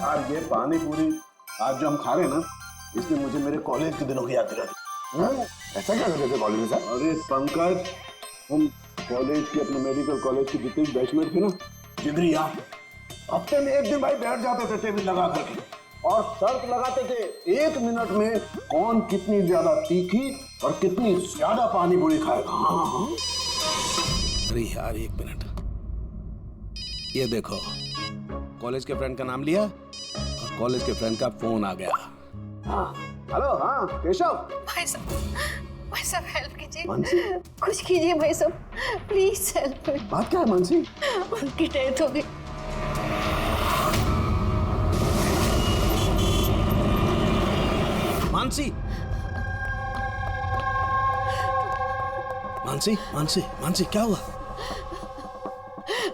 आज ये पानी पूरी आज जो हम खा रहे हैं ना, इसने मुझे मेरे कॉलेज के दिनों की याद दिला दी। ऐसा क्या करते थे कॉलेज में सर? अरे पंकज, हम कॉलेज के अपने मेडिकल कॉलेज के जितने बैचमेट थे ना, जिगरी यार, हफ्ते में एक दिन भाई बैठ जाते थे टेबल लगा करके और शर्त लगाते थे 1 मिनट में कौन कितनी ज्यादा तीखी और कितनी ज्यादा पानी पूरी खाएगा। हाँ। अरे यार 1 मिनट, ये देखो कॉलेज के फ्रेंड का नाम लिया और कॉलेज के फ्रेंड का फोन आ गया। हाँ हेलो, हाँ केशव। भाई साहब हेल्प कीजिए, मानसी, कुछ कीजिए भाई साहब, प्लीज हेल्प। बात क्या है मानसी? उनकी डेथ हो गई। मानसी, मानसी, मानसी, मानसी, क्या हुआ?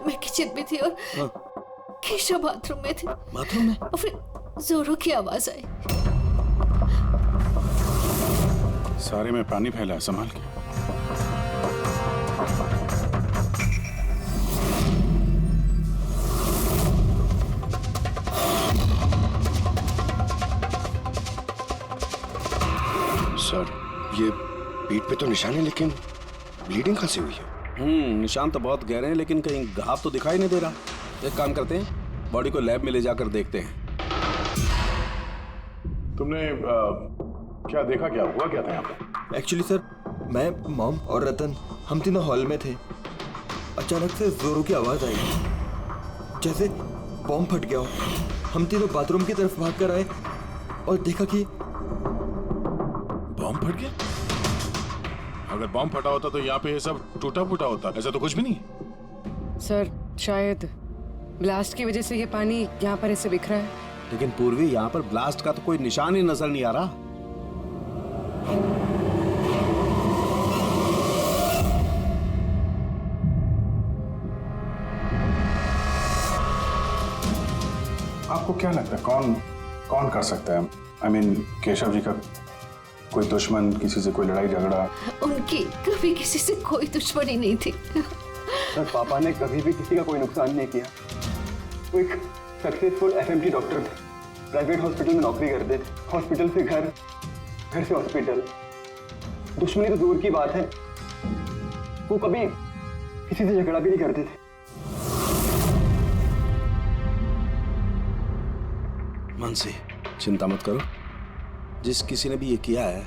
मैं किचन में थी और हाँ। केशव बाथरूम में थे। बाथरूम में? और फिर जोरों की आवाज आई। सारे में पानी फैला है, संभाल के। सर, ये पीठ पे तो निशान है, लेकिन ब्लीडिंग कहाँ से हुई है? निशान तो बहुत गहरे हैं, लेकिन कहीं घाव तो दिखाई नहीं दे रहा। एक काम करते हैं, बॉडी को लैब में ले जाकर देखते हैं। तुमने क्या देखा, क्या हुआ, क्या था यहाँ पे? एक्चुअली सर, मैं, मॉम और रतन हम तीनों हॉल में थे। अचानक से जोरों की आवाज आई, जैसे बॉम्ब फट गया हो। हम तीनों बाथरूम की तरफ भागकर आए और देखा कि बॉम्ब फट गया? अगर बॉम्ब फटा होता तो यहाँ पे ये सब टूटा फूटा होता, ऐसा तो कुछ भी नहीं। सर, शायद ब्लास्ट की वजह से ये पानी यहाँ पर ऐसे बिखरा है। लेकिन पूर्वी, यहाँ पर ब्लास्ट का तो कोई निशान ही नजर नहीं आ रहा। आपको क्या लगता है कौन कर सकता है? I mean, केशव जी का कोई दुश्मन, किसी से कोई लड़ाई झगड़ा? उनकी कभी किसी से कोई दुश्मनी नहीं थी। सर, पापा ने कभी भी किसी का कोई नुकसान नहीं किया। वो एक सक्सेसफुल एफएमटी डॉक्टर थे, प्राइवेट हॉस्पिटल में नौकरी करते थे। हॉस्पिटल से घर, घर से हॉस्पिटल। दुश्मनी तो दूर की बात है, वो कभी किसी से झगड़ा भी नहीं करते थे। मानसी, चिंता मत करो, जिस किसी ने भी ये किया है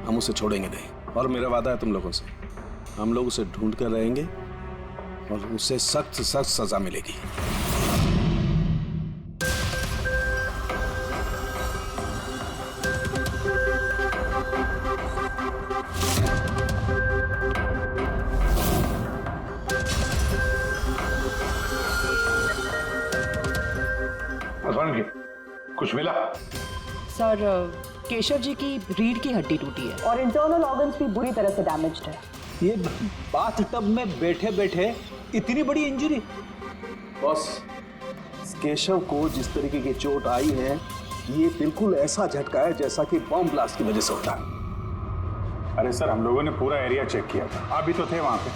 हम उसे छोड़ेंगे नहीं। और मेरा वादा है तुम लोगों से, हम लोग उसे ढूंढ कर रहेंगे और उसे सख्त से सख्त सजा मिलेगी। कुछ मिला? सर, केशव जी की रीढ़ की हड्डी टूटी है और इंटरनल ऑर्गन्स भी बुरी तरह से डैमेज्ड है। ये बाथटब में बैठे बैठे इतनी बड़ी इंजरी? बॉस, केशव को जिस तरीके की चोट आई है, ये बिल्कुल ऐसा झटका है जैसा कि बॉम्ब ब्लास्ट की वजह से होता है। अरे सर, हम लोगों ने पूरा एरिया चेक किया था, आप भी तो थे वहाँ पे।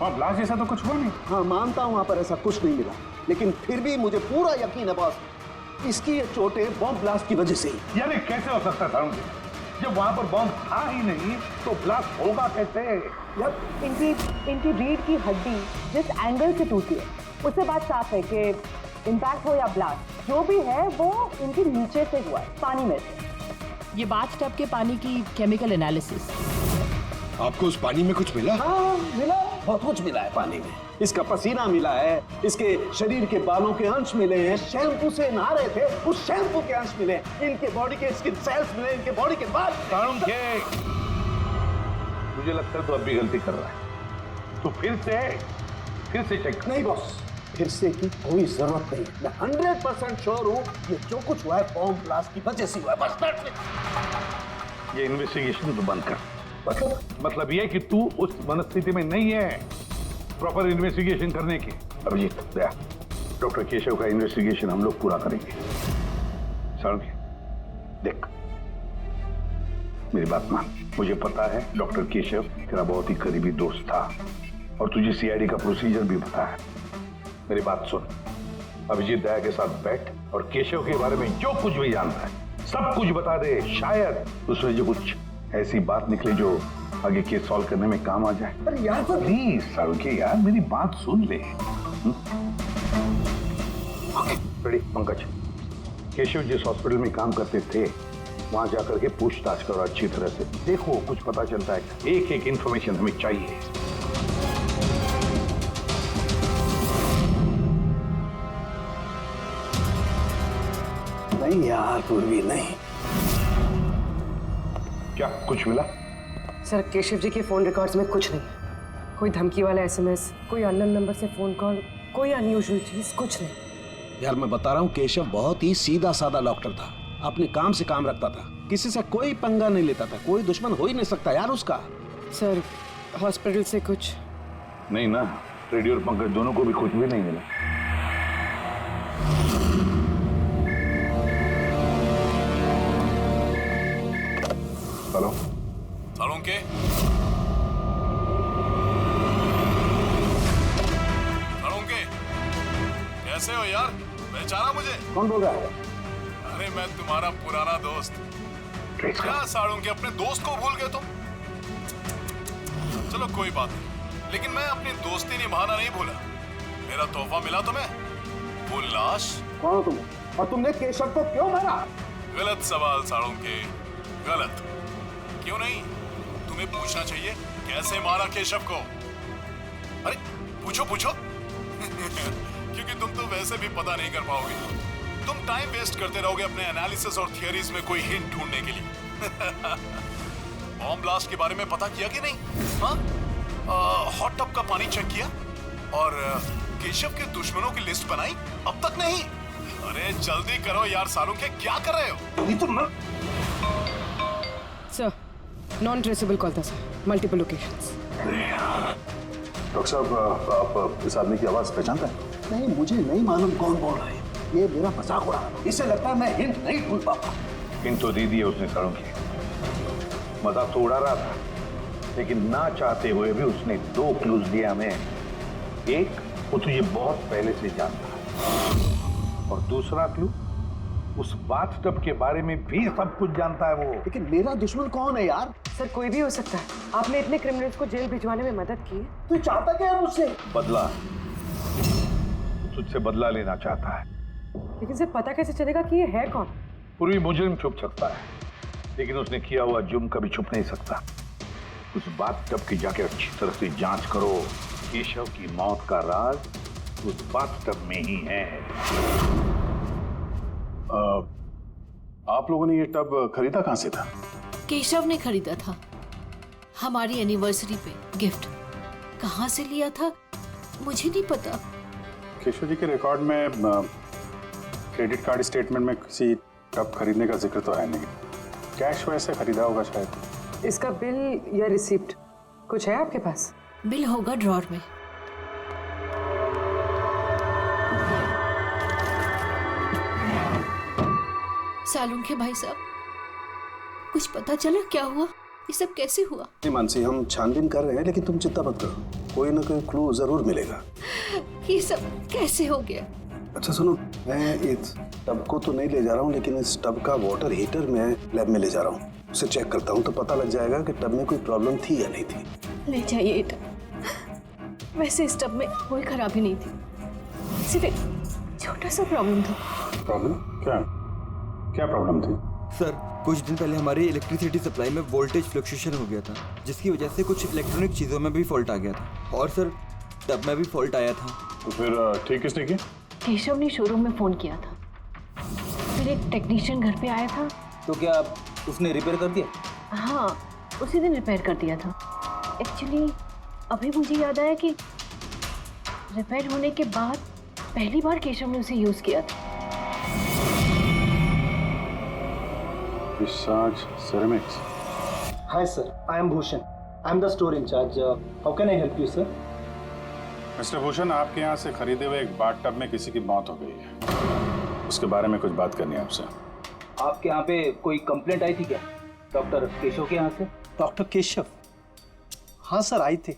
वहाँ ब्लास्ट जैसा तो कुछ हुआ नहीं। हाँ मानता हूँ, वहाँ पर ऐसा कुछ नहीं मिला, लेकिन फिर भी मुझे पूरा यकीन है बॉस, इसकी ये चोटें बॉम्ब ब्लास्ट की वजह से ही। यानी कैसे हो सकता था? जब वहाँ पर बॉम्ब था ही नहीं तो ब्लास्ट होगा कैसे? इनकी रीढ़ की हड्डी जिस एंगल से टूटी है, उससे बात साफ है कि इम्पैक्ट हो या ब्लास्ट, जो भी है वो इनके नीचे से हुआ है, पानी में से। ये बाथटब के पानी की केमिकल एनालिसिस। आपको उस पानी में कुछ मिला? हाँ मिला, बहुत कुछ मिला है पानी में। इसका पसीना मिला है, इसके शरीर के बालों के अंश मिले हैं, शैम्पू से नहा रहे थे उस शैम्पू के अंश मिले, इनके बॉडी के स्किन सेल्स मिले, इनके बॉडी के बाद। मुझे लगता है तो अब भी गलती कर रहा है, तो फिर से चेक। नहीं बॉस, फिर से की कोई जरूरत नहीं। मैं 100% श्योर हूँ ये जो कुछ हुआ है बॉम्ब ब्लास्ट की वजह से हुआ है, बस that's it। ये इन्वेस्टिगेशन तो बंद कर। मतलब ये कि तू उस मनस्थिति में नहीं है प्रॉपर इन्वेस्टिगेशन करने की। अभिजीत, डॉक्टर केशव का इन्वेस्टिगेशन हम लोग पूरा करेंगे। देख, मेरी बात मान, मुझे पता है डॉक्टर केशव तेरा बहुत ही करीबी दोस्त था और तुझे सीआईडी का प्रोसीजर भी पता है। मेरी बात सुन, अभिजीत दया के साथ बैठ और केशव के बारे में जो कुछ भी जानता है सब कुछ बता दे। शायद उसमें जो कुछ ऐसी बात निकले जो आगे केस सॉल्व करने में काम आ जाए। अरे यार प्लीज सारुके यार, मेरी बात सुन ले। ओके रेडी पंकज, केशव जिस हॉस्पिटल में काम करते थे वहां जाकर के पूछताछ करो अच्छी तरह से, देखो कुछ पता चलता है। एक एक इंफॉर्मेशन हमें चाहिए। नहीं यार पूर्वी नहीं। क्या कुछ मिला? सर केशव जी के फोन रिकॉर्ड्स में कुछ नहीं, कोई धमकी वाला एसएमएस, कोई अननोन नंबर से फोन कॉल, कोई अनयूजुअल चीज, कुछ नहीं। यार मैं बता रहा हूँ, केशव बहुत ही सीधा साधा डॉक्टर था, अपने काम से काम रखता था, किसी से कोई पंगा नहीं लेता था, कोई दुश्मन हो ही नहीं सकता यार उसका। सर हॉस्पिटल से कुछ नहीं ना, रेडी और पंकज दोनों को भी कुछ भी नहीं मिला। हेलो सालुंके, सालुंके कैसे हो यार? पहचाना मुझे? कौन बोल रहा है? अरे मैं तुम्हारा पुराना दोस्त। क्या सालुंके, अपने दोस्त को भूल गए तुम? चलो कोई बात नहीं, लेकिन मैं अपनी दोस्ती निभाना नहीं भूला। मेरा तोहफा मिला तुम्हें, वो लाश। कौन हो तुम और तुमने केशव को क्यों मारा? गलत सवाल सालुंके, गलत। क्यों नहीं? तुम्हें पूछना चाहिए कैसे मारा केशव को। अरे पूछो पूछो। क्योंकि तुम तो वैसे भी पता नहीं कर पाओगे, तुम टाइम वेस्ट करते रहोगे अपने एनालिसिस और थियरीज में कोई हिंट ढूंढने के लिए। बॉम्ब ब्लास्ट के बारे में पता किया कि नहीं? हाँ, हॉट टब का पानी चेक किया और केशव के दुश्मनों की लिस्ट बनाई? अब तक नहीं? अरे जल्दी करो यार सालुंके, क्या कर रहे हो? नहीं तो मैं सर नॉन ट्रेसेबल कॉल था सर, मल्टीपल लोकेशंस। डॉक्टर साहब आप इस आदमी की आवाज पहचानते हैं? नहीं, मुझे नहीं मालूम कौन बोल रहा है। ये मेरा मजाक उड़ा रहा है। इससे लगता है मैं हिंट नहीं ढूंढ पाऊंगा। हिंट तो दे दिया उसने सालुंके, मजाक तो उड़ा रहा था, लेकिन ना चाहते हुए भी उसने 2 क्लूज दिए हमें। एक, वो तुझे बहुत पहले से जानता है, और दूसरा क्लू, उस बाथटब के बारे में भी सब कुछ जानता है वो। लेकिन मेरा दुश्मन कौन है यार? सर कोई भी हो सकता है, आपने इतने क्रिमिनल्स को जेल भिजवाने में मदद की है। तू चाहता क्या है मुझसे? बदला, तुझसे बदला लेना चाहता है। लेकिन सर पता कैसे चलेगा कि ये है कौन? पूर्वी मुजरिम छुप सकता है, लेकिन उसने किया हुआ जुर्म कभी छुप नहीं सकता। उस बाथटब की जाके अच्छी तरह से जांच करो। केशव की मौत का राज उस बाथटब में ही है। आप लोगों ने ये टब खरीदा कहां से था? केशव ने खरीदा था, हमारी एनिवर्सरी पे गिफ्ट। कहाँ से लिया था मुझे नहीं पता। केशव जी के रिकॉर्ड में क्रेडिट कार्ड स्टेटमेंट में किसी टब खरीदने का जिक्र तो है नहीं। कैश वैसे खरीदा होगा शायद। इसका बिल या रिसिप्ट कुछ है आपके पास? बिल होगा ड्रॉर में। सालुंके भाई साहब, कुछ पता चला क्या हुआ? ये सब कैसे हुआ? नहीं मानसी, हम छानबीन कर रहे हैं, लेकिन तुम चिंता मत करो, कोई ना कोई क्लू जरूर मिलेगा। ये सब कैसे हो गया? अच्छा सुनो, मैं इस टब को तो नहीं ले जा रहा हूँ, लेकिन इस टब का वाटर हीटर मैं लैब में ले जा रहा हूँ, उसे चेक करता हूँ तो पता लग जाएगा कि टब में कोई प्रॉब्लम थी या नहीं थी। ले जाइए ये टब। वैसे इस टब में कोई खराबी नहीं थी, सिर्फ एक छोटा सा प्रॉब्लम था। प्रॉब्लम? क्या प्रॉब्लम थी? सर कुछ दिन पहले हमारी इलेक्ट्रिसिटी सप्लाई में वोल्टेज फ्लक्चुएशन हो गया था, जिसकी वजह से कुछ इलेक्ट्रॉनिक चीज़ों में भी फॉल्ट आ गया था, और सर टब में भी फॉल्ट आया था। तो फिर ठीक किसने किया? केशव ने शोरूम में फोन किया था, फिर एक टेक्नीशियन घर पे आया था। तो क्या उसने रिपेयर कर दिया? हाँ, उसी दिन रिपेयर कर दिया था। एक्चुअली अभी मुझे याद आया कि रिपेयर होने के बाद पहली बार केशव ने उसे यूज किया था। Visage ceramics. Hi sir, I am Bhushan. I am the store in charge. How can I help you, sir? Mister Bhushan, आपके यहाँ से खरीदे हुए एक बाथटब में किसी की मौत हो गई है, उसके बारे में कुछ बात करनी है आपसे। आपके यहाँ पे कोई कंप्लेंट आई थी क्या? डॉक्टर केशव के यहाँ से। डॉक्टर केशव? हाँ सर, आई थी।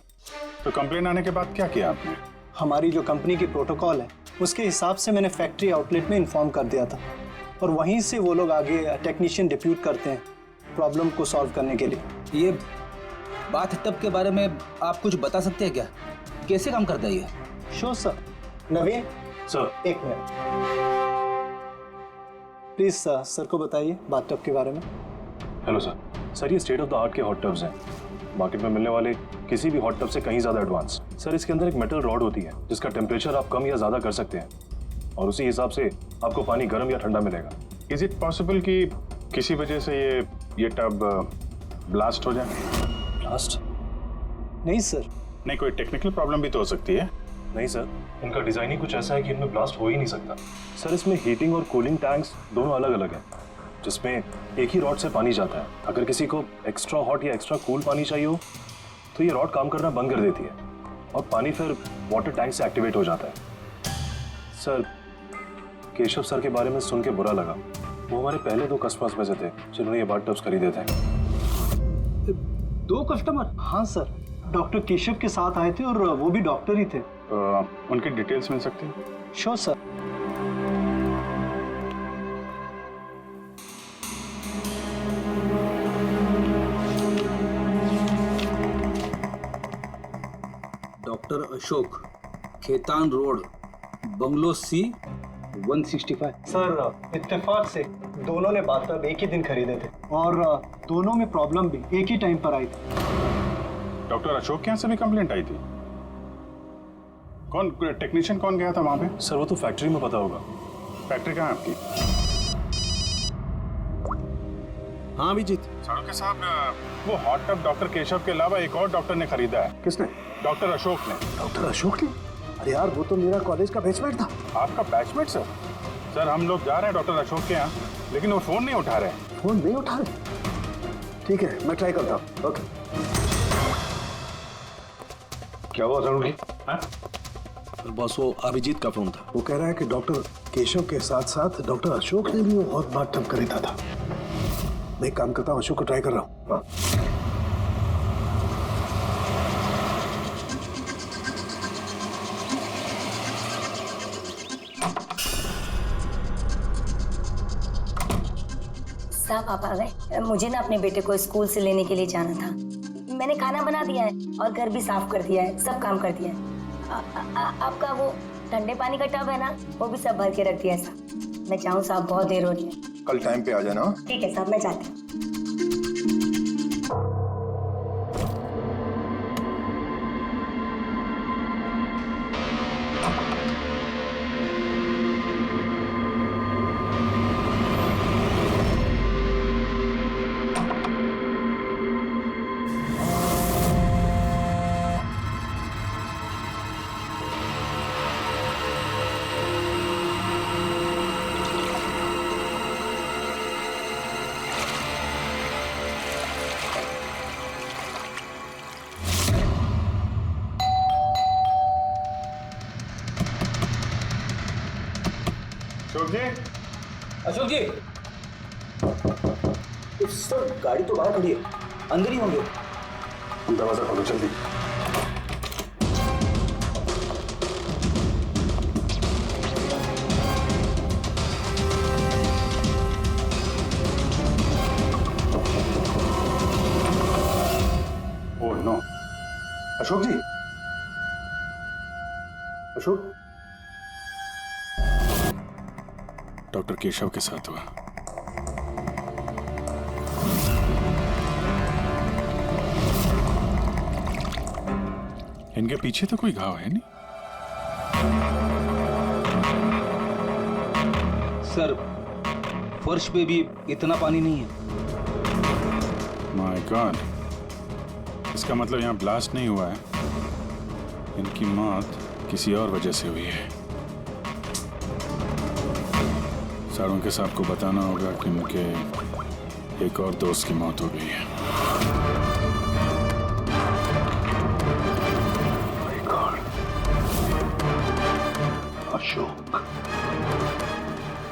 तो कंप्लेन आने के बाद क्या किया आपने? हमारी जो कंपनी की प्रोटोकॉल है उसके हिसाब से मैंने फैक्ट्री आउटलेट में इन्फॉर्म कर दिया था और वहीं से वो लोग आगे टेक्नीशियन डिप्यूट करते हैं प्रॉब्लम को सॉल्व करने के लिए। ये बाथटब के बारे में आप कुछ बता सकते हैं क्या? कैसे काम करता है ये? Sure sir. नवीन सर, एक मिनट प्लीज सर को बताइए बाथटब के बारे में। हेलो सर, ये स्टेट ऑफ द आर्ट के हॉट टब्स हैं। मार्केट में मिलने वाले किसी भी हॉट टब से कहीं ज़्यादा एडवांस। सर, इसके अंदर एक मेटल रॉड होती है जिसका टेम्परेचर आप कम या ज़्यादा कर सकते हैं और उसी हिसाब से आपको पानी गर्म या ठंडा मिलेगा। इज इट पॉसिबल कि किसी वजह से ये टब ब्लास्ट हो जाए? ब्लास्ट? नहीं सर। नहीं, कोई टेक्निकल प्रॉब्लम भी तो हो सकती है। नहीं सर, इनका डिज़ाइन ही कुछ ऐसा है कि इनमें ब्लास्ट हो ही नहीं सकता। सर, इसमें हीटिंग और कूलिंग टैंक्स दोनों अलग अलग हैं जिसमें एक ही रॉड से पानी जाता है। अगर किसी को एक्स्ट्रा हॉट या एक्स्ट्रा कूल पानी चाहिए हो तो ये रॉड काम करना बंद कर देती है और पानी फिर वाटर टैंक से एक्टिवेट हो जाता है। सर, केशव सर के बारे में सुन के बुरा लगा। वो हमारे पहले 2 कस्टमर्स में से थे जिन्होंने ये बाथ टब्स खरीदे थे। 2 कस्टमर? हाँ सर, डॉक्टर केशव के साथ आए थे और वो भी डॉक्टर ही थे। उनकी डिटेल्स मिल सकती हैं? Sure sir. Doctor Ashok, Khetan road, bungalow C 165। Sir, इत्तेफाक से दोनों ने बाथटब एक ही दिन खरीदे थे और दोनों में प्रॉब्लम भी एक ही टाइम पर आई थी। डॉक्टर अशोक के यहाँ से भी कंप्लेंट आई थी? कौन टेक्नीशियन कौन गया था वहाँ पे? सर, वो तो फैक्ट्री में पता होगा। फैक्ट्री कहाँ है आपकी? हाँ अभिजीत। साड़ू साहब, वो हॉट टब डॉक्टर केशव के अलावा एक और डॉक्टर ने खरीदा है। किसने? डॉक्टर अशोक ने। डॉक्टर अशोक ने? अरे यार, वो तो मेरा कॉलेज का बैचमेट था। आपका बैचमेट सर? सर, हम लोग जा रहे हैं डॉक्टर अशोक के यहाँ, लेकिन वो फोन नहीं उठा रहे हैं। फोन नहीं उठा रहे? ठीक है, मैं ट्राई करता हूँ। ओके। क्या हुआ साड़ू जी? बॉस, वो अभिजीत का फोन था। वो कह रहा है कि डॉक्टर केशव के साथ साथ डॉक्टर अशोक ने भी वो बहुत बाथटब खरीदा था। मैं एक काम करता हूँ, अशोक को ट्राई कर रहा हूँ। हाँ। साहब, आप आ गए? मुझे ना अपने बेटे को स्कूल से लेने के लिए जाना था। मैंने खाना बना दिया है और घर भी साफ कर दिया है, सब काम कर दिया है। आपका वो ठंडे पानी का टब है ना, वो भी सब भर के रख दिया है साहब। मैं चाहूँ साहब, बहुत देर हो रही है। कल टाइम पे आ जाना। ठीक है साहब, मैं जाती हूँ। अशोक जी, सर गाड़ी तो बाहर खड़ी है, अंदर ही होंगे। दरवाजा खोलो जल्दी। ओह नो, अशोक जी, अशोक। डॉक्टर केशव के साथ हुआ। इनके पीछे तो कोई घाव है नहीं? सर, फर्श पे भी इतना पानी नहीं है। माय गॉड, इसका मतलब यहाँ ब्लास्ट नहीं हुआ है, इनकी मौत किसी और वजह से हुई है। साड़ों के साहब को बताना होगा कि उनके एक और दोस्त की मौत हो गई है। अशोक,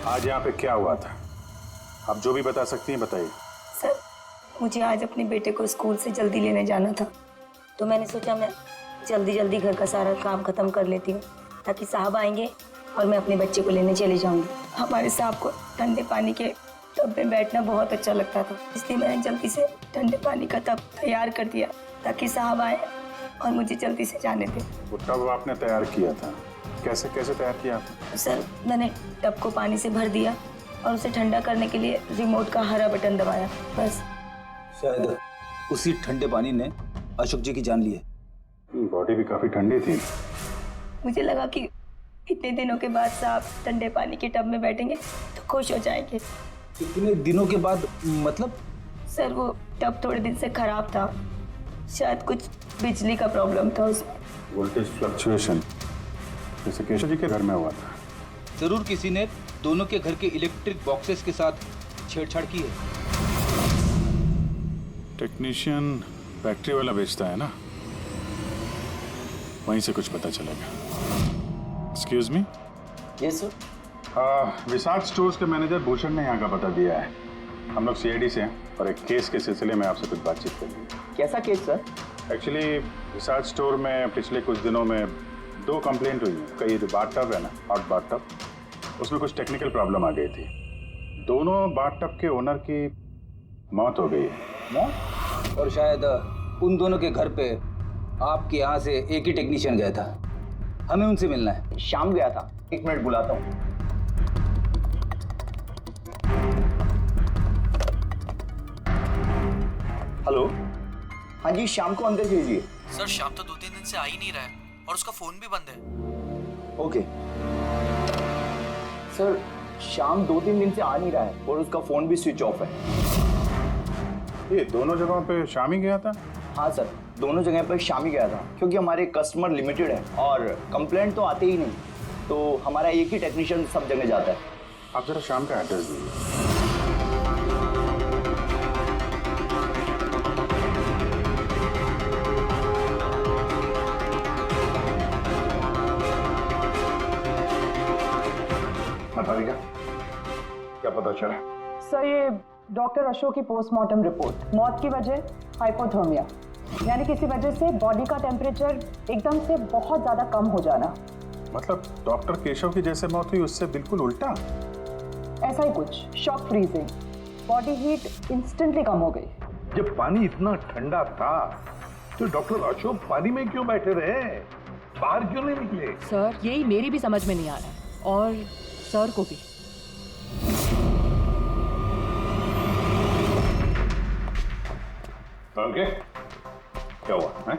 आज यहाँ पे क्या हुआ था? आप जो भी बता सकती हैं बताइए। सर, मुझे आज अपने बेटे को स्कूल से जल्दी लेने जाना था, तो मैंने सोचा मैं जल्दी जल्दी घर का सारा काम खत्म कर लेती हूँ ताकि साहब आएंगे और मैं अपने बच्चे को लेने चली जाऊंगी। हमारे साहब को ठंडे पानी के टब में बैठना बहुत अच्छा लगता था, इसलिए मैंने जल्दी से ठंडे पानी का टब तैयार कर दिया ताकि साहब आए और मुझे जल्दी से जाने दें। वो टब आपने तैयार किया था, कैसे कैसे तैयार किया आपने? सर, मैंने टब को पानी से भर दिया और उसे ठंडा करने के लिए रिमोट का हरा बटन दबाया, बस। शायद उसी ठंडे पानी ने अशोक जी की जान ली है। बॉडी भी काफी ठंडी थी। मुझे लगा कि इतने दिनों के बाद साहब ठंडे पानी के टब में बैठेंगे तो खुश हो जाएंगे। इतने दिनों के बाद मतलब? सर, वो टब थोड़े दिन से खराब था, शायद कुछ बिजली का प्रॉब्लम था उसमें। वोल्टेज फ्लक्चुएशन, जैसे केशव जी के घर में हुआ था। जरूर किसी ने दोनों के घर के इलेक्ट्रिक बॉक्सेस के साथ छेड़छाड़ की है। टेक्नीशियन फैक्ट्री वाला बेचता है ना, वहीं से कुछ पता चलेगा। Excuse me. Yes sir. Vishal stores के मैनेजर भूषण ने यहाँ का पता दिया है। हम लोग सीआईडी से हैं और एक केस के सिलसिले में आपसे कुछ बातचीत करनी है। कैसा केस सर? एक्चुअली विशाल स्टोर में पिछले कुछ दिनों में 2 कंप्लेंट हुई हैं। कई बाथटब है ना, हॉट बाथटब, उसमें कुछ टेक्निकल प्रॉब्लम आ गई थी। दोनों बाथटब के ओनर की मौत हो गई है। मौत? और शायद उन दोनों के घर पे आपके यहाँ से एक ही टेक्नीशियन गया था। हमें उनसे मिलना है। शाम गया था, 1 मिनट बुलाता हूँ। हेलो, हाँ जी, शाम को अंदर भेजिए। सर, शाम तो 2-3 दिन से आ ही नहीं रहा है और उसका फोन भी बंद है। ओके सर, शाम 2-3 दिन से आ नहीं रहा है और उसका फोन भी स्विच ऑफ है। ये दोनों जगहों पे शाम ही गया था? हाँ सर, दोनों जगह पर शाम ही गया था, क्योंकि हमारे कस्टमर लिमिटेड है और कंप्लेंट तो आते ही नहीं, तो हमारा एक ही टेक्नीशियन सब जगह जाता है। आप जरा शाम का एड्रेस दीजिए। बताइएगा क्या पता चला? सर, ये डॉक्टर अशोक की पोस्टमार्टम रिपोर्ट, मौत की वजह हाइपोथर्मिया, यानी किसी वजह से बॉडी का टेम्परेचर एकदम से बहुत ज्यादा कम हो जाना। मतलब डॉक्टर केशव की जैसे मौत हुई उससे बिल्कुल उल्टा? ऐसा ही कुछ, shock freezing, body heat instantly कम हो गई। जब पानी इतना ठंडा था तो डॉक्टर अशोक पानी में क्यों बैठे रहे, बाहर क्यों नहीं निकले? सर, यही मेरी भी समझ में नहीं आ रहा है और सर को भी। ओके, क्या हुआ है?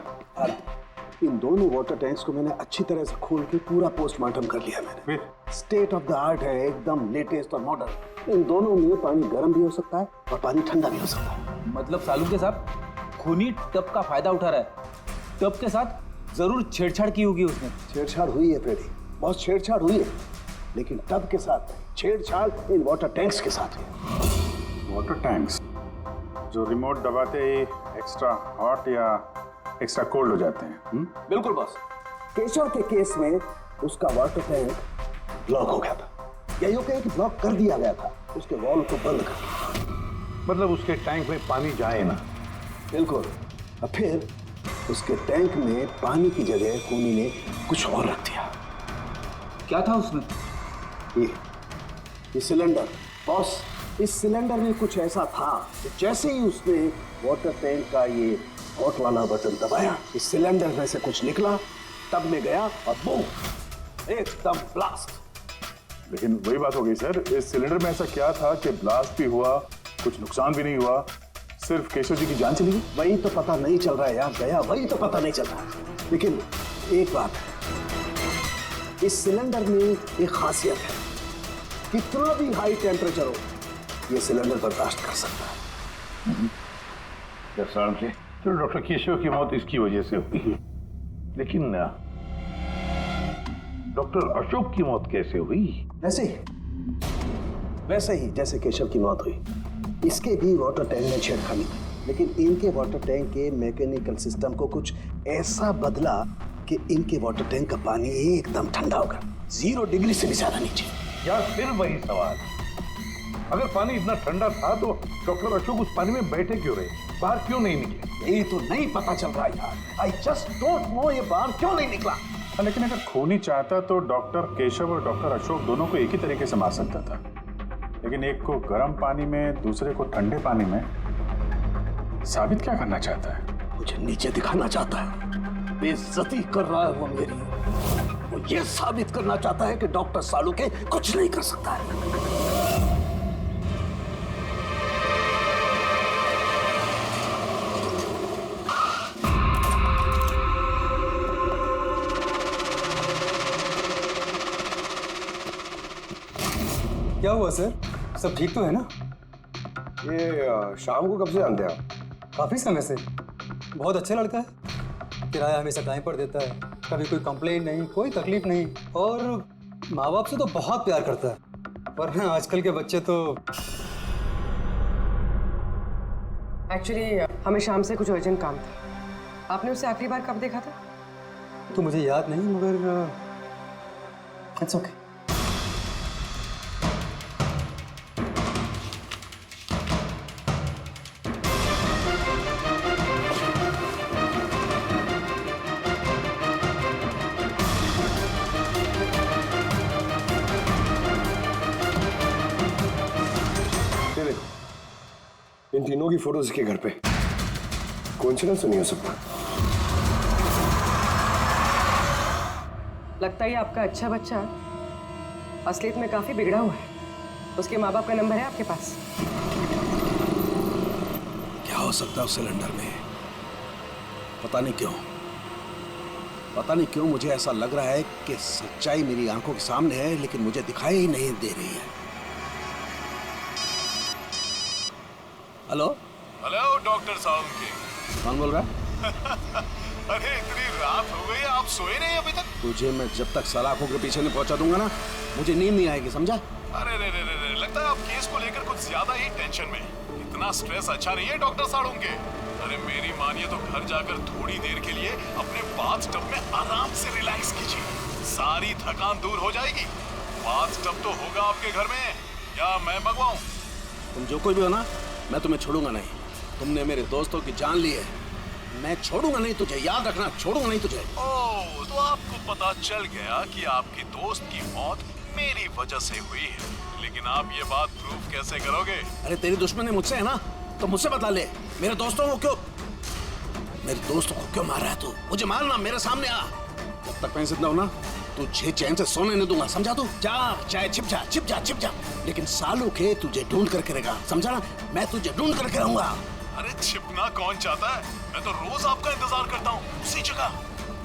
इन दोनों वाटर टैंक्स को मैंने अच्छी तरह से खोल के पूरा पोस्टमार्टम कर लिया मैंने। स्टेट ऑफ द आर्ट है, एकदम लेटेस्ट और मॉडर्न। इन दोनों में पानी गर्म भी हो सकता है और पानी ठंडा भी हो सकता है। मतलब सालू के साथ खूनी टब का फायदा उठा रहा है। टब के साथ जरूर छेड़छाड़ की होगी उसने। छेड़छाड़ हुई है फ्रेडी, बहुत छेड़छाड़ हुई है, लेकिन टब के साथ छेड़छाड़ इन वाटर टैंक्स के साथ है। वाटर टैंक्स जो रिमोट दबाते ही एक्स्ट्रा हॉट या एक्स्ट्रा कोल्ड हो जाते हैं। बिल्कुल बॉस। केशव के केस में उसका वाटर टैंक ब्लॉक हो गया था, या यूं कहें कि ब्लॉक कर दिया गया था, उसके वॉल को बंद कर दिया। मतलब उसके टैंक में पानी जाए ना? बिल्कुल। और फिर उसके टैंक में पानी की जगह खूनी ने कुछ और रख दिया। क्या था उसमें? ये सिलेंडर बॉस, इस सिलेंडर में कुछ ऐसा था कि जैसे ही उसने वाटर टैंक का ये हॉट वाला बटन दबाया, इस सिलेंडर में से कुछ निकला, टब में गया और बूम, एकदम ब्लास्ट। लेकिन वही बात हो गई सर, इस सिलेंडर में ऐसा क्या था कि ब्लास्ट भी हुआ, कुछ नुकसान भी नहीं हुआ, सिर्फ केशव जी की जान चली गई? वही तो पता नहीं चल रहा है यार गया, वही तो पता नहीं चल रहा है। लेकिन एक बात है, इस सिलेंडर में एक खासियत है, कितना भी हाई टेम्परेचर हो ये सिलेंडर बर्दाश्त कर सकता है। तो डॉक्टर केशव की मौत इसकी वजह से हुई, लेकिन डॉक्टर अशोक की मौत कैसे हुई? वैसे ही जैसे केशव की मौत हुई, इसके भी वाटर टैंक में छेड़खानी थी, लेकिन इनके वाटर टैंक के मैकेनिकल सिस्टम को कुछ ऐसा बदला कि इनके वाटर टैंक का पानी एकदम ठंडा होगा, 0 डिग्री से भी ज्यादा नीचे। या फिर वही सवाल, अगर पानी इतना ठंडा था तो डॉक्टर अशोक उस पानी में बैठे क्यों रहे, बाहर क्यों नहीं निकले? ये तो नहीं पता चल रहा यार। आई जस्ट डोंट नो ये बाहर क्यों नहीं निकला। लेकिन अगर खूनी चाहता तो डॉक्टर केशव और डॉक्टर अशोक दोनों को एक ही तरीके से मार सकता था, लेकिन एक को गर्म पानी में, दूसरे को ठंडे पानी में। साबित क्या करना चाहता है? मुझे नीचे दिखाना चाहता है, बेइज्जती कर रहा है वो मेरी। वो ये साबित करना चाहता है कि डॉक्टर सालुके कुछ नहीं कर सकता है। क्या हुआ सर? सब ठीक तो है ना? ये शाम को कब से जानते हैं आप? काफी समय से। बहुत अच्छा लड़का है, किराया हमेशा टाइम पर देता है, कभी कोई कंप्लेंट नहीं, कोई तकलीफ नहीं, और माँ बाप से तो बहुत प्यार करता है। वरना आजकल के बच्चे तो। एक्चुअली हमें शाम से कुछ अर्जेंट काम था। आपने उसे आखिरी बार कब देखा था? तो मुझे याद नहीं, मगर इट्स ओके। इन तीनों की फोटोज के घर पे। कोइंसिडेंस नहीं हो सकता। लगता है आपका अच्छा बच्चा असलियत में काफी बिगड़ा हुआ है। उसके माँ बाप का नंबर है आपके पास? क्या हो सकता है उस सिलेंडर में? पता नहीं क्यों मुझे ऐसा लग रहा है कि सच्चाई मेरी आंखों के सामने है, लेकिन मुझे दिखाई ही नहीं दे रही है। Hello hello doctor Saluke. कौन बोल रहा है? अरे इतनी रात हो गई, आप सोए नहीं अभी तक? तुझे मैं जब तक सलाखों के पीछे नहीं पहुंचा दूंगा ना, मुझे नींद नहीं आएगी, समझा? अरे रे रे रे रे, लगता है आप केस को लेकर कुछ ज्यादा ही टेंशन में। इतना स्ट्रेस अच्छा नहीं है डॉक्टर सालुके। अरे मेरी मानिए तो घर जाकर थोड़ी देर के लिए अपने बाथटब में आराम से रिलैक्स कीजिए, सारी थकान दूर हो जाएगी। बाथटब तो होगा आपके घर में, या मैं मंगवाऊं? तुम जो कोई भी हो ना, मैं तुम्हें छोड़ूंगा नहीं। तुमने मेरे दोस्तों की जान ली है, मैं छोड़ूंगा नहीं तुझे, याद रखना, छोड़ूंगा नहीं तुझे। ओह, तो आपको पता चल गया कि आपके दोस्त की मौत मेरी वजह से हुई है, लेकिन आप ये बात प्रूव कैसे करोगे? अरे तेरी दुश्मनी मुझसे है ना, तो मुझसे बता ले। मेरे दोस्तों को क्यों मार रहा है तू? मुझे मारना, मेरे सामने आ। जब तक मैं जिंदा हूं ना, तुझे चैन से सोने नहीं दूंगा, समझा तू? जा, चाहे छिप जा, लेकिन सालुके तुझे ढूंढ कर करेगा, समझा ना? मैं तुझे ढूंढ करके रहूंगा। अरे छिपना कौन चाहता है? मैं तो रोज आपका इंतजार करता हूँ, उसी जगह।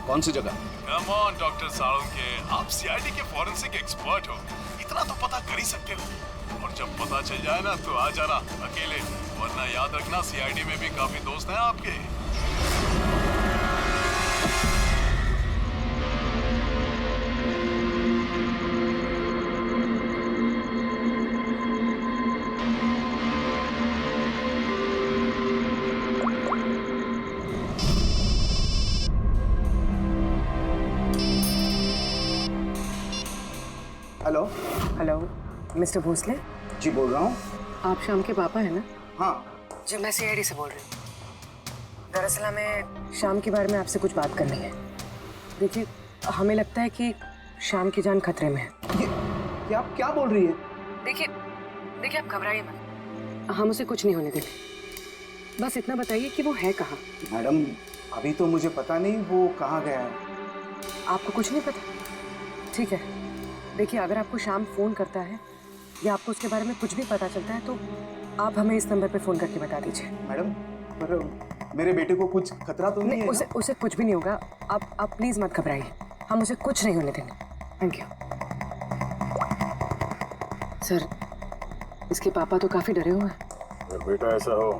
कौन सी जगह? कम ऑन डॉक्टर सालुके, आप सीआईडी के फॉरेंसिक एक्सपर्ट हो, इतना तो पता कर ही सकते हो। और जब पता चल जाए ना तो आ जाना अकेले, वरना याद रखना सीआईडी में भी काफी दोस्त हैं आपके। Hello mister Bhosle. जी बोल रहा हूँ। आप शाम के पापा हैं ना? हाँ जी, मैं सीआईडी से बोल रही हूँ। दरअसल हमें शाम के बारे में आपसे कुछ बात करनी है। देखिए, हमें लगता है कि शाम की जान खतरे में है। ये आप क्या बोल रही है? देखिए आप घबराइए मत, हम उसे कुछ नहीं होने देंगे। बस इतना बताइए कि वो है कहाँ? मैडम अभी तो मुझे पता नहीं वो कहाँ गया है। आपको कुछ नहीं पता? ठीक है, देखिए अगर आपको शाम फोन करता है या आपको उसके बारे में कुछ भी पता चलता है तो आप हमें इस नंबर पे फोन करके बता दीजिए। मैडम पर मेरे बेटे को कुछ खतरा तो नहीं है? उसे कुछ भी नहीं होगा। आप प्लीज मत घबराइए, हम उसे कुछ नहीं होने देंगे। Thank you sir. इसके पापा तो काफी डरे हुए हैं। अगर बेटा ऐसा हो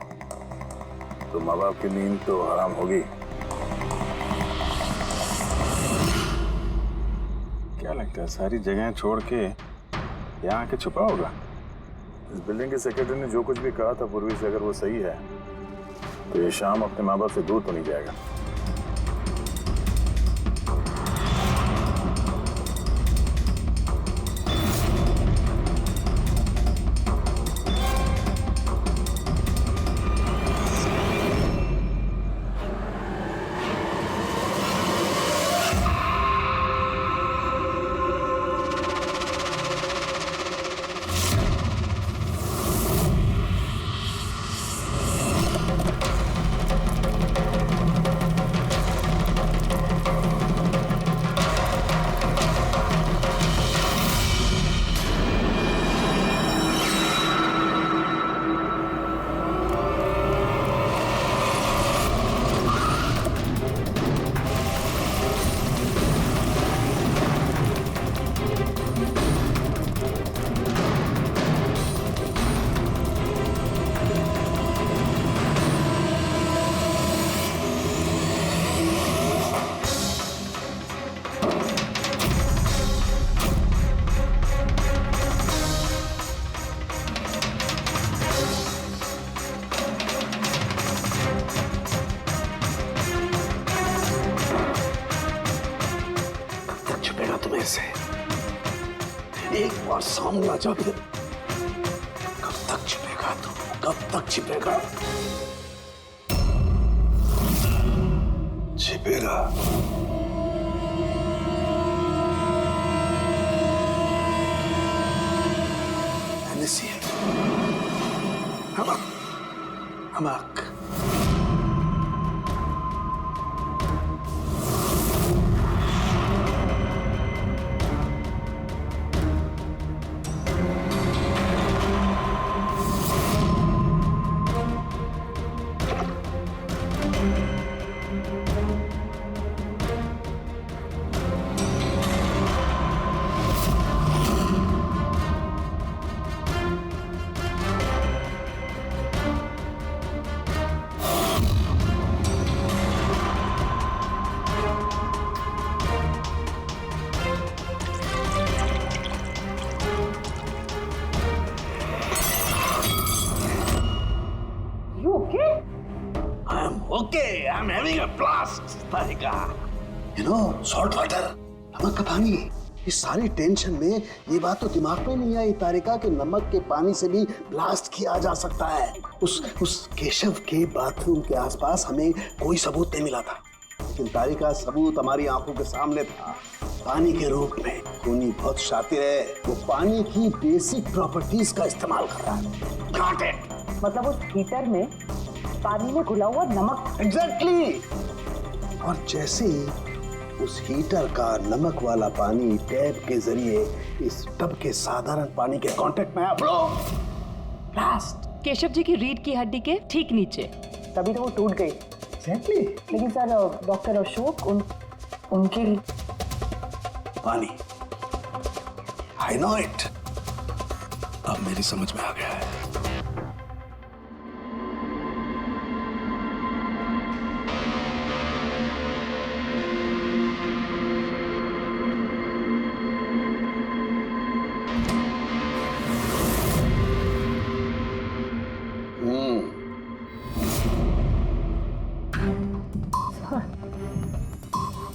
तो माँ बाप की नींद तो हराम होगी। क्या लगता है सारी जगह छोड़ के यहाँ आके छुपा होगा? इस बिल्डिंग के सेक्रेटरी ने जो कुछ भी कहा था पूर्वी से, अगर वो सही है तो ये शाम अपने माँ बाप से दूर तो नहीं जाएगा। से। एक बार सामने आ जा फिर कब तक छिपेगा तू? कब तक छिपेगा? छिपेगा। Hennessy. Hamak. Okay, I'm having a blast, Tarika. You know, salt water, नमक का पानी। इस सारी टेंशन में ये बात तो दिमाग में नहीं आई तारिका कि नमक के पानी से भी ब्लास्ट किया जा सकता है। उस केशव के बाथरूम के आसपास हमें कोई सबूत नहीं मिला था, लेकिन तारिका सबूत हमारी आंखों के सामने था, पानी के रूप में। खूनी बहुत शातिर है, वो पानी की बेसिक प्रॉपर्टीज का इस्तेमाल कर रहा है। Got it? मतलब उस हीटर में पानी में घुला हुआ नमक। एग्जैक्टली। और जैसे ही उस हीटर का नमक वाला पानी टैप के जरिए इस टब के साधारण पानी के कांटेक्ट में आया, ब्लास्ट। केशव जी की रीढ़ की हड्डी के ठीक नीचे। तभी तो वो टूट गई। एग्जैक्टली। लेकिन सर डॉक्टर अशोक उनके पानी, आई नो इट। अब मेरी समझ में आ गया है।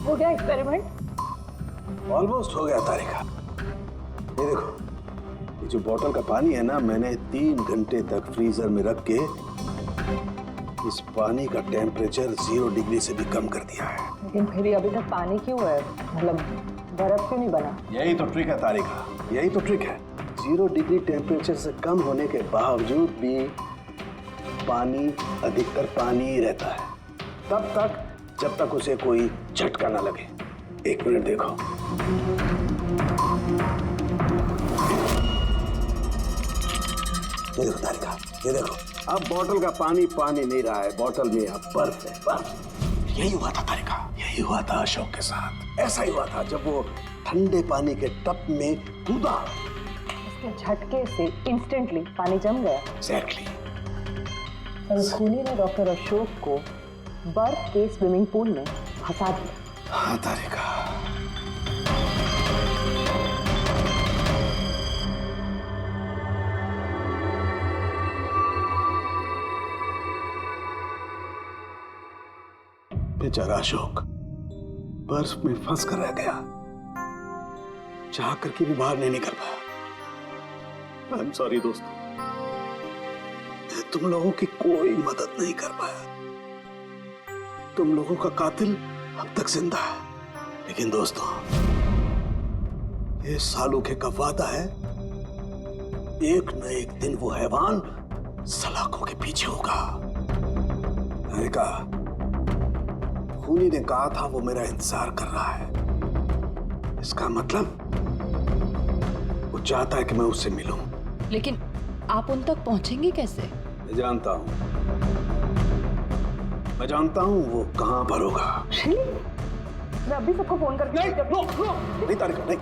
हो गया एक्सपेरिमेंट? ऑलमोस्ट हो गया तारिका। ये देखो, ये जो बोतल का पानी है ना, मैंने 3 घंटे तक फ्रीजर में रख के इस पानी का टेम्परेचर 0 डिग्री से भी कम कर दिया है। लेकिन फिर भी अभी तक पानी क्यों है? मतलब बर्फ क्यों नहीं बना? यही तो ट्रिक है तारिका, यही तो ट्रिक है। 0 डिग्री टेम्परेचर से कम होने के बावजूद भी पानी अधिकतर पानी ही रहता है, तब तक जब तक उसे कोई झटका ना लगे। 1 मिनट देखो, ये देखो तारिका, ये देखो, अब बोतल का पानी पानी नहीं रहा है, बोतल में अब बर्फ है, बर्फ। यही हुआ था तारिका, यही हुआ था अशोक के साथ। ऐसा ही हुआ था जब वो ठंडे पानी के टब में कूदा। उसके झटके से इंस्टेंटली पानी जम गया। एग्जैक्टली। खूनी ने डॉक्टर अशोक को बर्फ के स्विमिंग पूल में फंसा दिया। हाँ तारिका। बेचारा अशोक बर्फ में फंस कर रह गया, चाह करके भी बाहर नहीं निकल पाया। आई एम सॉरी दोस्तों, तुम लोगों की कोई मदद नहीं कर पाया। तुम लोगों का कातिल अब तक जिंदा है, लेकिन दोस्तों ये सालूखे का वादा है, एक न एक दिन वो हैवान सलाखों के पीछे होगा। मैंने कहा, खूनी ने कहा था वो मेरा इंतजार कर रहा है, इसका मतलब वो चाहता है कि मैं उससे मिलूं। लेकिन आप उन तक पहुंचेंगे कैसे? मैं जानता हूं वो कहां पर होगा। मैं अभी सबको फोन करके नहीं तारिका, नहीं।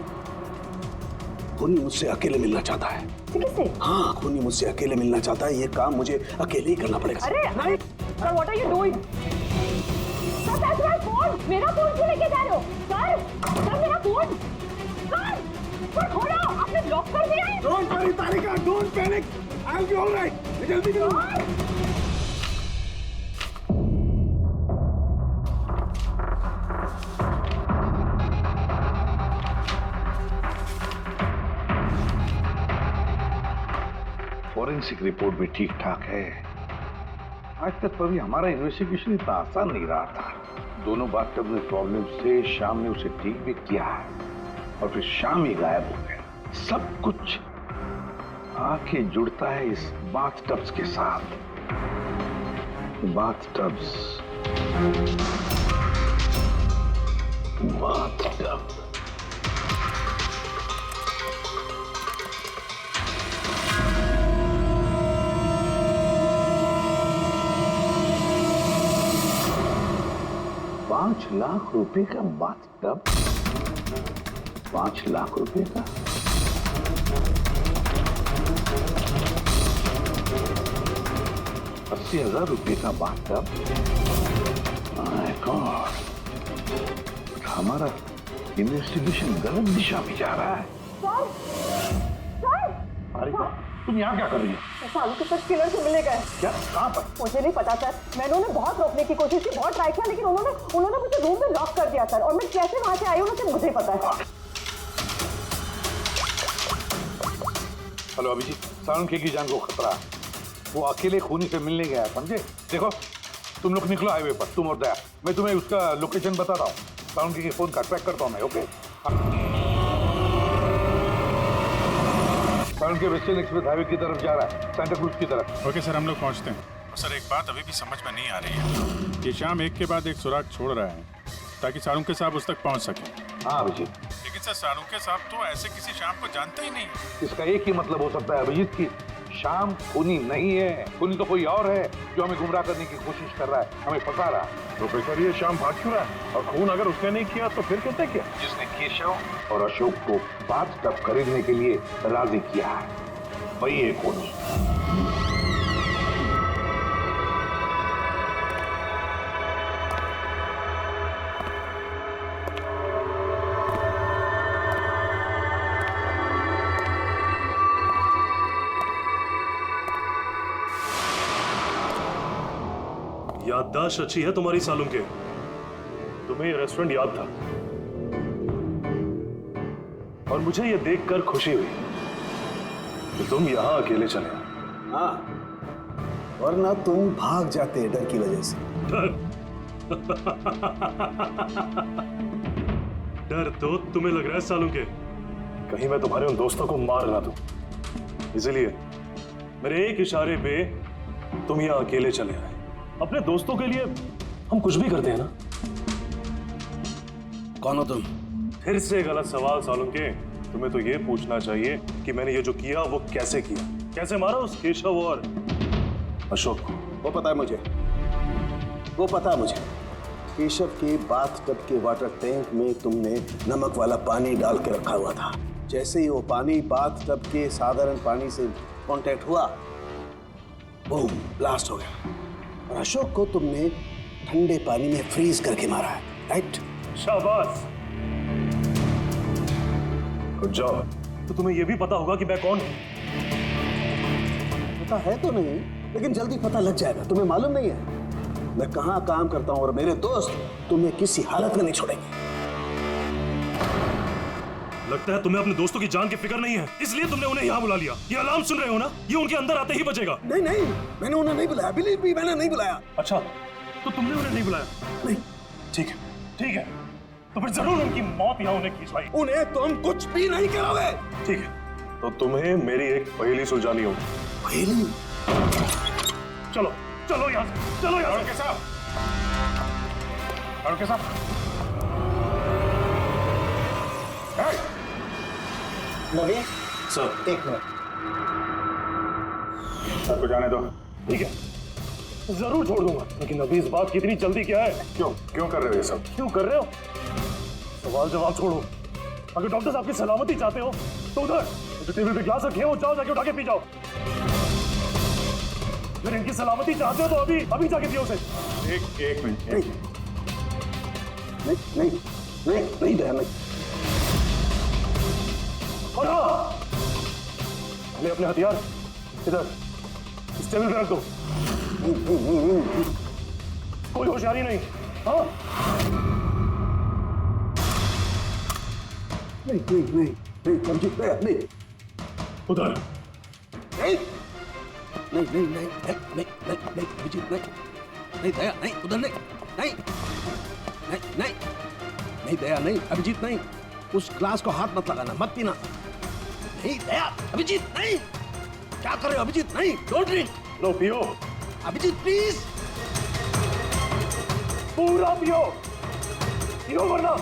खूनी मुझसे अकेले मिलना चाहता है। किससे? हाँ, खूनी मुझसे अकेले मिलना चाहता है। ये काम मुझे अकेले ही करना पड़ेगा। अरे नहीं, sir what are you doing? Sir phone, मेरा फोन क्यों लेके जा रहे हो? सर मेरा फोन, सर खोलो, आपने लॉक कर दिया है। Don't worry Tarika, don't panic, I will be alright. जल्दी करो। फॉरेंसिक रिपोर्ट भी ठीक ठाक है। आज तक कभी हमारा इन्वेस्टिगेशन इतना आसान नहीं रहा था। दोनों बाथटब में प्रॉब्लम से शाम ने उसे ठीक भी किया है और फिर शाम ही गायब हो गया। सब कुछ आके जुड़ता है इस बाथटब्स के साथ। बाथटब्स, बाथटब। ₹5,00,000 का बाथटब, 5,00,000 रुपए का। ₹80,000 का बाथटब। माय गॉड, हमारा इन्वेस्टिगेशन गलत दिशा में जा रहा है। अरे तुम यहाँ क्या कर रही हो? सालू के साथ किलर से मिले गए। क्या? कहाँ पर? मुझे नहीं पता सर, मैंने उन्हें बहुत रोकने की कोशिश की, बहुत ट्राई किया, लेकिन उन्होंने मुझे रूम में लॉक कर दिया सर। और मैं कैसे वहां से आई हूँ मुझे पता है। हेलो अभिजीत, सालुंके की जान को खतरा है। वो अकेले खूनी से मिलने गया है, समझे? देखो तुम लोग निकलो हाईवे पर, तुम और दया। मैं तुम्हें उसका लोकेशन बताता हूँ। सालुंके के फोन का ट्रैक करता हूँ मैं। Okay? Salunke western express highway की तरफ जा रहा है, सेंटा क्रूज की तरफ। ओके सर, हम लोग पहुंचते हैं। सर एक बात अभी भी समझ में नहीं आ रही है कि शाम एक के बाद एक सुराग छोड़ रहा है ताकि सालुंके साहब उस तक पहुंच सके। हाँ अभिजीत, लेकिन सर सालुंके साहब तो ऐसे किसी शाम को जानते ही नहीं। इसका एक ही मतलब हो सकता है अभिजीत की शाम खूनी नहीं है, खूनी तो कोई और है जो हमें गुमराह करने की कोशिश कर रहा है, हमें फंसा रहा है। प्रोफेसर ये शाम भाग क्यों रहा है? और खून अगर उसने नहीं किया तो फिर किसने किया? जिसने केशव और अशोक को बाथटब खरीदने के लिए राजी किया है, वही है खूनी। याददाश्त अच्छी है तुम्हारी सालुंके। तुम्हें ये रेस्टोरेंट याद था और मुझे ये देखकर खुशी हुई कि तुम यहां अकेले चले आए। हाँ, वरना तुम भाग जाते डर की वजह से। डर तो तुम्हें लग रहा है सालुंके, कहीं मैं तुम्हारे उन दोस्तों को मार ना दूं, इसलिए मेरे एक इशारे पे तुम यहां अकेले चले आए। अपने दोस्तों के लिए हम कुछ भी करते हैं ना। कौन हो तुम? फिर से गलत सवाल सालुंके। तुम्हें तो ये पूछना चाहिए कि मैंने ये जो किया वो कैसे किया, कैसे मारा उस केशव और अशोक को। वो पता है मुझे, वो पता है मुझे। केशव के बाथटब के वाटर टैंक में तुमने नमक वाला पानी डाल के रखा हुआ था। जैसे ही वो पानी बाथटब के साधारण पानी से कांटेक्ट हुआ, बूम, ब्लास्ट हो गया। और अशोक को तुमने ठंडे पानी में फ्रीज करके मारा है, राइट? शाबाश। Good job. तो तुम्हें यह भी पता होगा कि मैं कौन हूं? पता है तो नहीं, लेकिन जल्दी पता लग जाएगा। तुम्हें मालूम नहीं है मैं कहाँ काम करता हूं और मेरे दोस्त तुम्हें किसी हालत में नहीं छोड़ेंगे। लगता है तुम्हें अपने दोस्तों की जान की फिक्र नहीं है, इसलिए तुमने उन्हें यहाँ बुला लिया। ये अलार्म सुन रहे हो ना? ये उनके अंदर आते ही बजेगा। नहीं नहीं, मैंने उन्हें नहीं बुलाया, बिलीव मी, मैंने नहीं बुलाया। अच्छा, तो तुमने उन्हें नहीं बुलाया? नहीं। ठीक है, ठीक है, तो फिर जरूर उनकी मौत यहाँ उन्हें खींचवाई। उन्हें तुम कुछ भी नहीं करोगे। ठीक है, तो तुम्हें मेरी एक पहेली सुलझानी होगी। पहेली? चलो चलो यहाँ से, चलो यहाँ से। साहब, साहब, नवीन सर, एक मिनट। सर को जाने दो। ठीक है, जरूर छोड़ दूंगा, लेकिन अभी इस बात की इतनी जल्दी क्या है? क्यों कर रहे हो ये सब? क्यों कर रहे हो? सवाल जवाब छोड़ो। अगर डॉक्टर साहब की सलामती चाहते हो तो उधर जो टेबल पे ग्लास रखे हो जाओ, जाके उठा के पी जाओ। अगर इनकी सलामती चाहते हो तो अभी अभी जाके पियो उसे। एक मिनट। नहीं नहीं नहीं नहीं दया, नहीं। और हाँ, ले अपने हथियार इधर इस टेबल पे रख दो। कोई होशियारी नहीं। हाँ, नहीं नहीं नहीं नहीं, समझी? नहीं उधर नहीं नहीं नहीं नहीं नहीं नहीं नहीं नहीं अभिजीत नहीं नहीं दया नहीं उधर नहीं नहीं नहीं नहीं नहीं दया नहीं अभिजीत नहीं उस ग्लास को हाथ मत लगाना मत पीना नहीं दया अभिजीत नहीं क्या कर रहे हो अभिजीत नहीं डोंट ड्रिंक लो पियो अभिजीत प्लीज पूरा पियो पियो वरना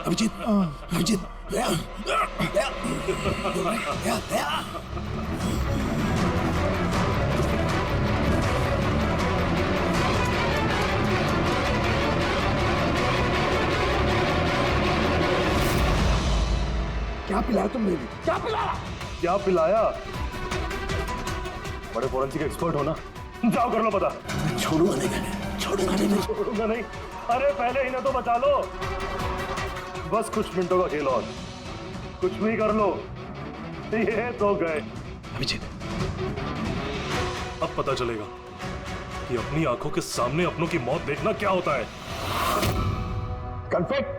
अभिजीत अभिजीत दया दया दया दया क्या पिलाया तुमने क्या पिलाया क्या पिलाया बड़े फॉरेंसिक एक्सपर्ट हो ना जाओ कर लो पता छोड़ूंगा नहीं छोड़ूंगा नहीं अरे पहले इन्हें तो बचा लो बस कुछ मिनटों का खेल और कुछ भी कर लो ये तो गए अभिजीत अब पता चलेगा कि अपनी आंखों के सामने अपनों की मौत देखना क्या होता है कन्फेक्ट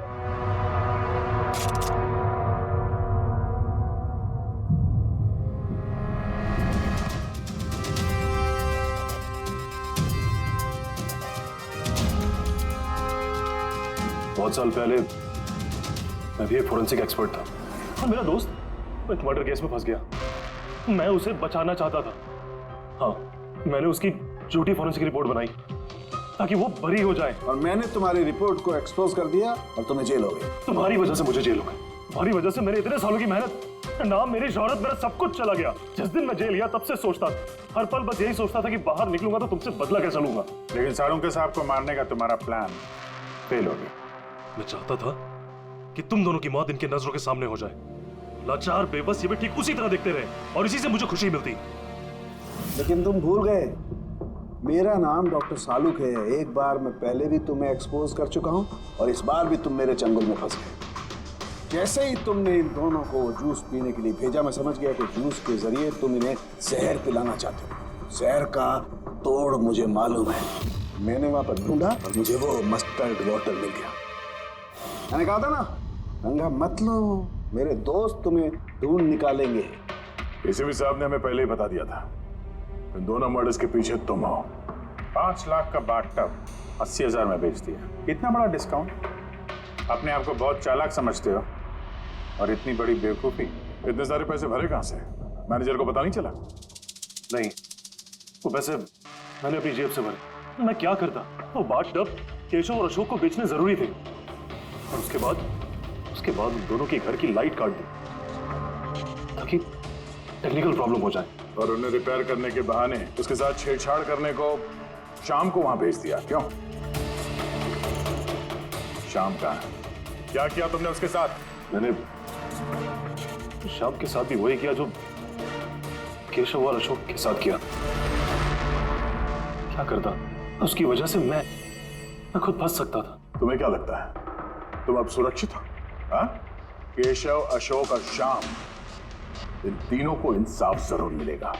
बहुत साल पहले मैं भी एक फोरेंसिक एक्सपर्ट था और मेरा दोस्त एक मर्डर केस में फंस गया मैं उसे बचाना चाहता था हाँ मैंने उसकी झूठी फोरेंसिक रिपोर्ट बनाई ताकि वो बरी हो जाए और मैंने तुम्हारी रिपोर्ट को एक्सपोज कर दिया और तुम्हें जेल हो गई तुम्हारी वजह से मुझे जेल हो गई तुम्हारी वजह से मेरे इतने सालों की मेहनत नाम मेरी शोहरत मेरा सब कुछ चला गया जिस दिन मैं जेल गया तब से सोचता था हर पल बस यही सोचता था कि बाहर निकलूंगा तो तुमसे बदला कैसे लूंगा लेकिन सालुंके साहब को मारने का तुम्हारा प्लान फेल हो गया मैं चाहता था कि तुम दोनों की मौत इनके नजरों के सामने हो जाए लाचार बेबस ये भी ठीक उसी तरह देखते रहे और इसी से मुझे खुशी मिलती लेकिन तुम भूल गए मेरा नाम डॉक्टर सालुक है एक बार मैं पहले भी तुम्हें एक्सपोज कर चुका हूं और इस बार भी तुम मेरे चंगुल में फंस गए जैसे ही तुमने इन दोनों को जूस पीने के लिए भेजा मैं समझ गया कि जूस के जरिए तुम इन्हें जहर पिलाना चाहते हो जहर का तोड़ मुझे मालूम है मैंने वहां पर ढूंढा और मुझे वो मस्टर्ड वाटर मिल गया मैंने कहा था ना पंगा मत लो मेरे दोस्त तुम्हें ढूंढ निकालेंगे एसीपी साहब ने हमें पहले ही बता दिया था इन दोनों मर्डर्स के पीछे तुम हो 5 लाख का बाथटब 80,000 में बेच दिया इतना बड़ा डिस्काउंट अपने आप को बहुत चालाक समझते हो और इतनी बड़ी बेवकूफी इतने सारे पैसे भरे कहां से मैनेजर को पता नहीं चला नहीं वो पैसे मैंने अपनी जेब से भरे मैं क्या करता वो बाथटब केशव और अशोक को बेचने जरूरी थे और उसके बाद दोनों के घर की लाइट काट दी ताकि टेक्निकल प्रॉब्लम हो जाए और उन्हें रिपेयर करने के बहाने उसके साथ छेड़छाड़ करने को शाम को वहां भेज दिया क्यों शाम का क्या किया तुमने उसके साथ मैंने शाम के साथ भी वही किया जो केशव और अशोक के साथ किया क्या करता उसकी वजह से मैं खुद फंस सकता था तुम्हें क्या लगता है तुम अब सुरक्षित हो हाँ? केशव अशोक और श्याम इन तीनों को इंसाफ जरूर मिलेगा